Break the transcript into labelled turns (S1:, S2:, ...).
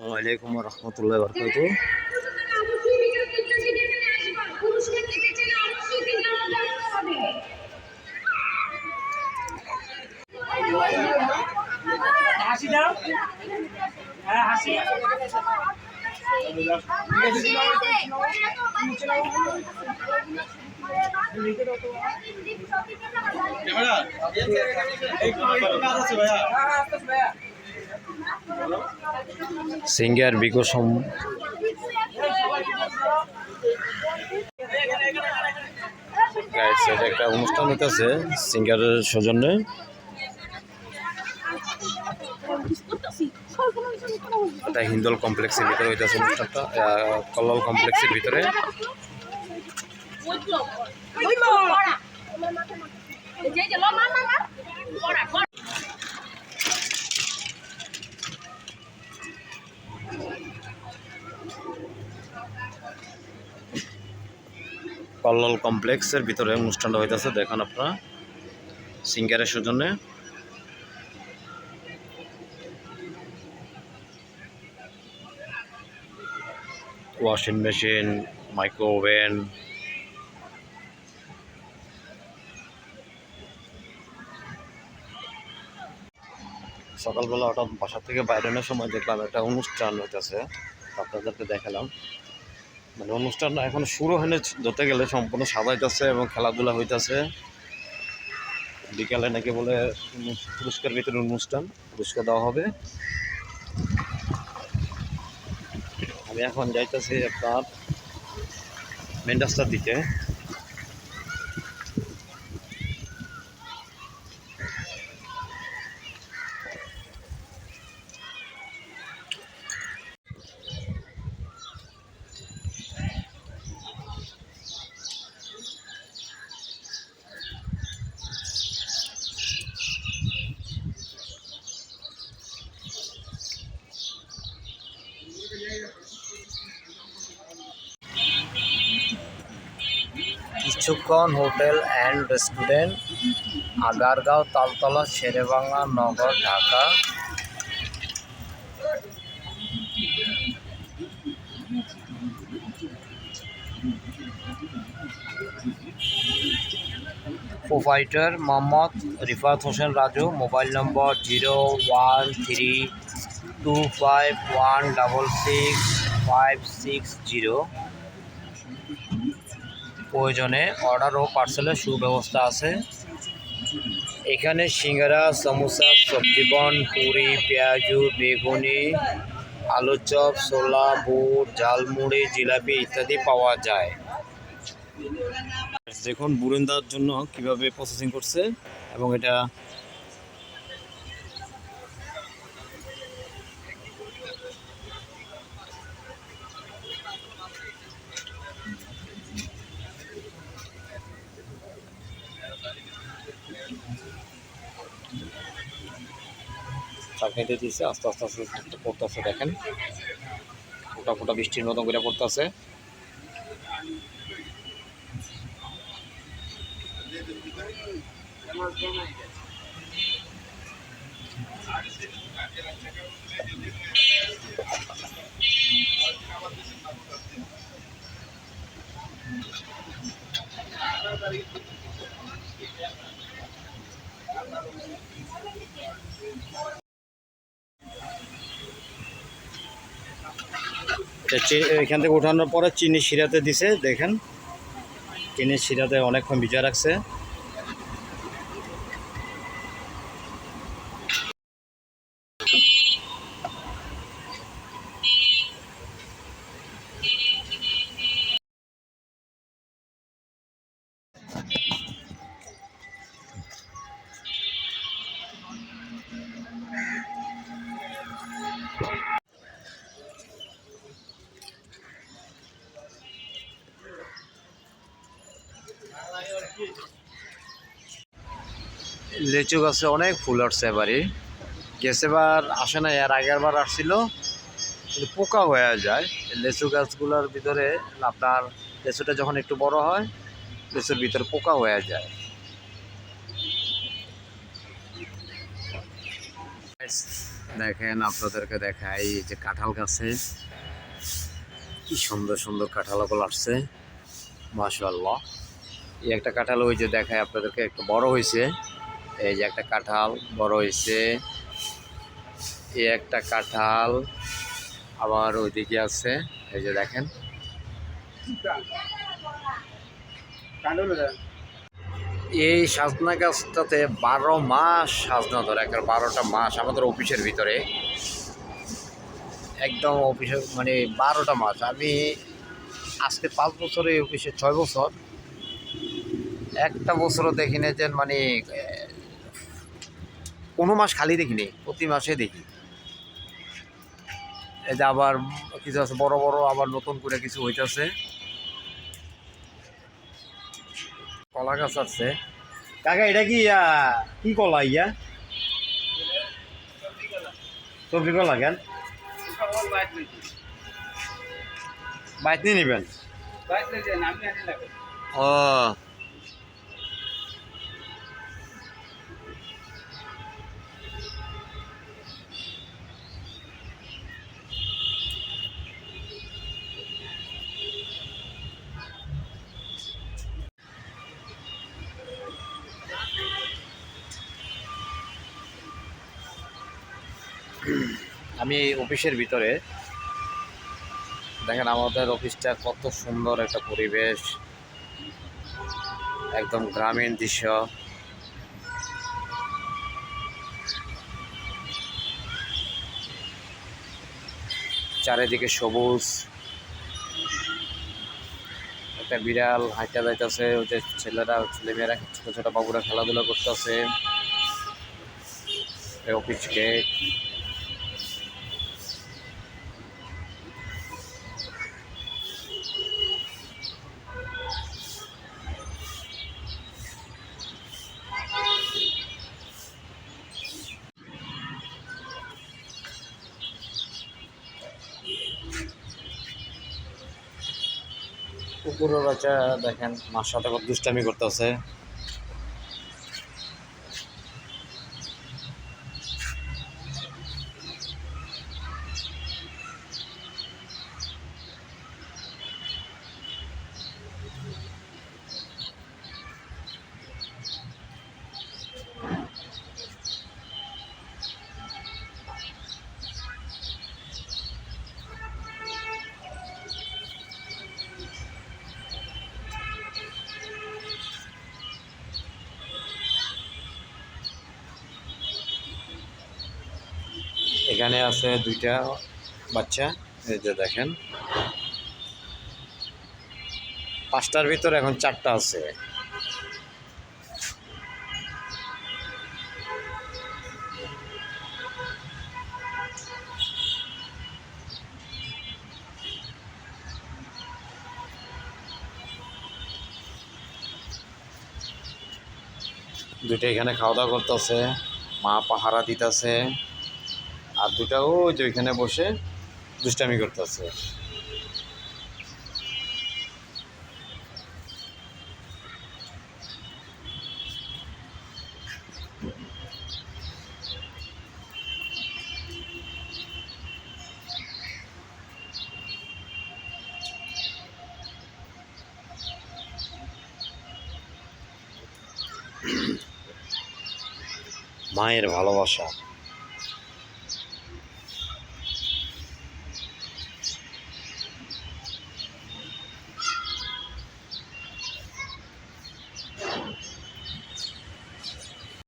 S1: আসসালামু আলাইকুম ওয়া রাহমাতুল্লাহি ওয়া বারাকাতুহু।
S2: হাসি দাও। হ্যাঁ হাসি।
S1: সিঙ্গার বিকশম গাইস, এটা একটা অনুষ্ঠান হইতেছে সিঙ্গারের সৌজন্যে। এটা হিন্দল কমপ্লেক্সের ভিতরে হইতেছে অনুষ্ঠানটা, কল্লোল কমপ্লেক্সের ভিতরে। কল্লোল কমপ্লেক্সের ভিতরে অনুষ্ঠানটা হইতেছে, দেখেন আপনারা সিঙ্গারের সৌজন্যে। ওয়াশিং মেশিন, মাইক্রো ওভেন, সকালবেলা হঠাৎ বাসা থেকে বাইরের সময় দেখলাম একটা অনুষ্ঠান হইতেছে, আপনাদেরকে দেখালাম। মানে অনুষ্ঠান এখন শুরু হয়নি, ধরতে গেলে সম্পূর্ণ সাজাইতেছে এবং খেলাধুলা হইতেছে। বিকালে নাকি বলে পুরস্কার বিতরণ অনুষ্ঠান, পুরস্কার দেওয়া হবে। আমি এখন যাইতেছি আপনার মেন রাস্তার দিকে। কিছুক্ষণ hotel and restaurant, Agargaon, Taltala, Sher-e-Bangla Nagar, Dhaka. Proprietor Mohammad Rifat Hossain Raju, mobile number 013251666560। প্রয়োজনে অর্ডার ও পার্সেলের সুব্যবস্থা আছে। এখানে সিঙ্গারা, সমোসা, সবজি বন, পুরি, পেঁয়াজু, বেগুনি, আলুর চপ, ছোলা, বুট, ঝালমুড়ি, জিলাপি ইত্যাদি পাওয়া যায়। দেখুন বুরিন্দার জন্য কিভাবে প্রসেসিং করছে, এবং এটা চাকরিতে দিচ্ছে। আস্তে আস্তে আস্তে আস্তে পড়তেছে, দেখেন ফোটা ফোটা বৃষ্টির মতো করে পড়তেছে। এখান থেকে উঠানোর পরে চিনি শিরাতে দিছে, দেখেন চিনির শিরাতে অনেকক্ষণ ভিজা রাখছে। লিচু গাছে অনেক ফুল আসছে এবারে, গেছেবার আসে না, এর আগের বার আসছিল, কিন্তু পোকা হয়ে যায় লিচু গাছগুলোর ভিতরে। আপনার লিচুটা যখন একটু বড় হয়, লিচুর ভিতরে পোকা হয়ে যায়। দেখেন আপনাদেরকে দেখাই এই যে কাঁঠাল গাছে কি সুন্দর সুন্দর কাঁঠালগুলো আসছে, মাশাআল্লাহ। এই একটা কাঁঠাল ওই যে দেখায় আপনাদেরকে, একটু বড় হয়েছে। এই যে একটা কাঁঠাল বড় হয়েছে, এই একটা কাঁঠাল আবার ওইদিকে আছে, এই যে দেখেন। এই সাজনা গাছটাতে 12 মাস সাজনা ধরে, একটা 12টা মাস আমাদের অফিসের ভিতরে, একদম অফিসে মানে 12টা মাস। আমি আজকে 5 বছরে অফিসে 6 বছর, একটা বছরও দেখিনি যে মানে কোনো মাস খালি দেখিনি, প্রতি মাসে দেখি। এই যে আবার কিছু আছে বড় বড়, আবার নতুন করে কিছু হইতেছে। কলা গাছ আছে কাকা, এটা কি কি কলা ইয়া? সবজি কলা কেন বাইত নিয়ে নেবেন? ও আমি অফিসের ভিতরে, দেখেন আমাদের অফিসটা কত সুন্দর একটা পরিবেশ, একদম গ্রামীণ দৃশ্য। চারিদিকে সবুজ, একটা বিড়াল হাঁটা যাইতেছে, ওই যে ছেলেমেয়েরা ছোট ছোট বাবুরা খেলাধুলা করতেছে। অফিস গেট, কুকুরের বাচ্চা দেখেন মার সাথে কত দুষ্টামি করতেছে। এখানে আছে 2টা বাচ্চা, এই যে দেখেন। 5টার ভিতরে এখন 4টা আছে। দুইটা এখানে খাওয়া দাওয়া করতেছে, মা পাহারা দিতেছে, আর 2টা ওই যে ওইখানে বসে দুষ্টামি করতেছে। মায়ের ভালোবাসা।